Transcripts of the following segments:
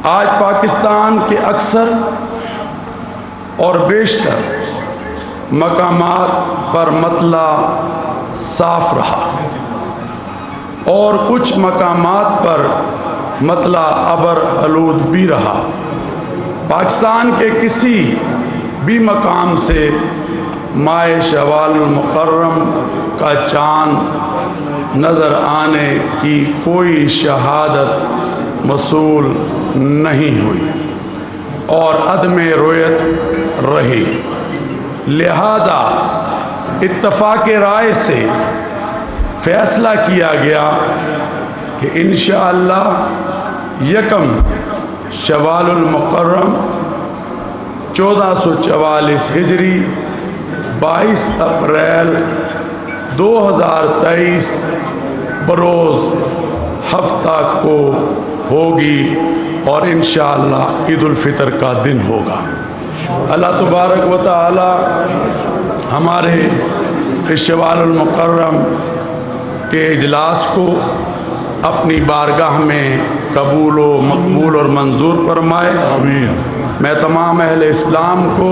آج پاکستان کے اکثر اور بیشتر مقامات پر مطلع صاف رہا اور کچھ مقامات پر مطلع ابر آلود بھی رہا۔ پاکستان کے کسی بھی مقام سے ماہ شوال المکرم کا چاند نظر آنے کی کوئی شہادت موصول نہیں ہوئی اور عدم رؤیت رہی، لہذا اتفاق رائے سے فیصلہ کیا گیا کہ انشاءاللہ یکم شوال المکرم 1444 ہجری 22 اپریل 2023 بروز ہفتہ کو ہوگی اور انشاءاللہ عید الفطر کا دن ہوگا۔ اللہ تبارک و تعالی ہمارے اس شوال المکرم کے اجلاس کو اپنی بارگاہ میں قبول و مقبول اور منظور فرمائے۔ آمین۔ میں تمام اہل اسلام کو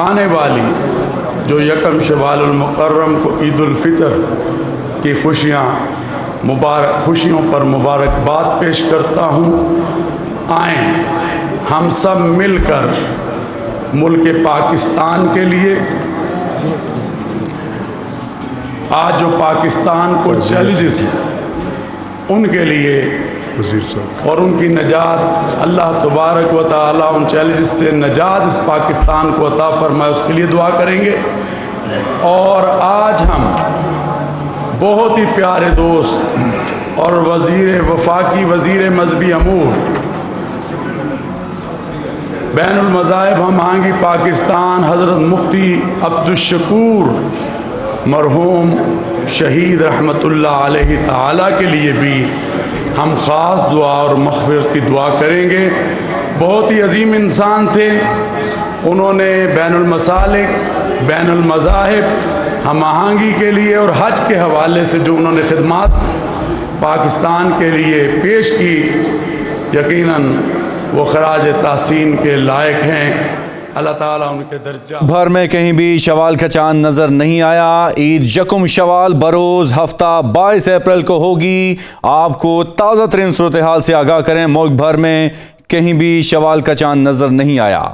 آنے والی جو یکم شوال المکرم کو عید الفطر کی خوشیوں پر مبارکباد پیش کرتا ہوں۔ آئیں ہم سب مل کر ملک پاکستان کے لیے آج جو پاکستان کو چیلنجز ہیں ان کے لیے اور ان کی نجات، اللہ تبارک و تعالی ان چیلنجز سے نجات اس پاکستان کو عطا فرمائے، اس کے لیے دعا کریں گے۔ اور آج ہم بہت ہی پیارے دوست اور وفاقی وزیر مذہبی امور بین المذاہب ہم آہنگی پاکستان حضرت مفتی عبدالشکور مرحوم شہید رحمۃ اللہ علیہ تعالیٰ کے لیے بھی ہم خاص دعا اور مغفرت کی دعا کریں گے۔ بہت ہی عظیم انسان تھے، انہوں نے بین المسالک، بین المذاہب ہم آہنگی کے لیے اور حج کے حوالے سے جو انہوں نے خدمات پاکستان کے لیے پیش کی، یقیناً وہ خراج تحسین کے لائق ہیں۔ اللہ تعالیٰ ان کے درجہ بھر میں کہیں بھی شوال کا چاند نظر نہیں آیا۔ عید یکم شوال بروز ہفتہ 22 اپریل کو ہوگی۔ آپ کو تازہ ترین صورتحال سے آگاہ کریں، ملک بھر میں کہیں بھی شوال کا چاند نظر نہیں آیا۔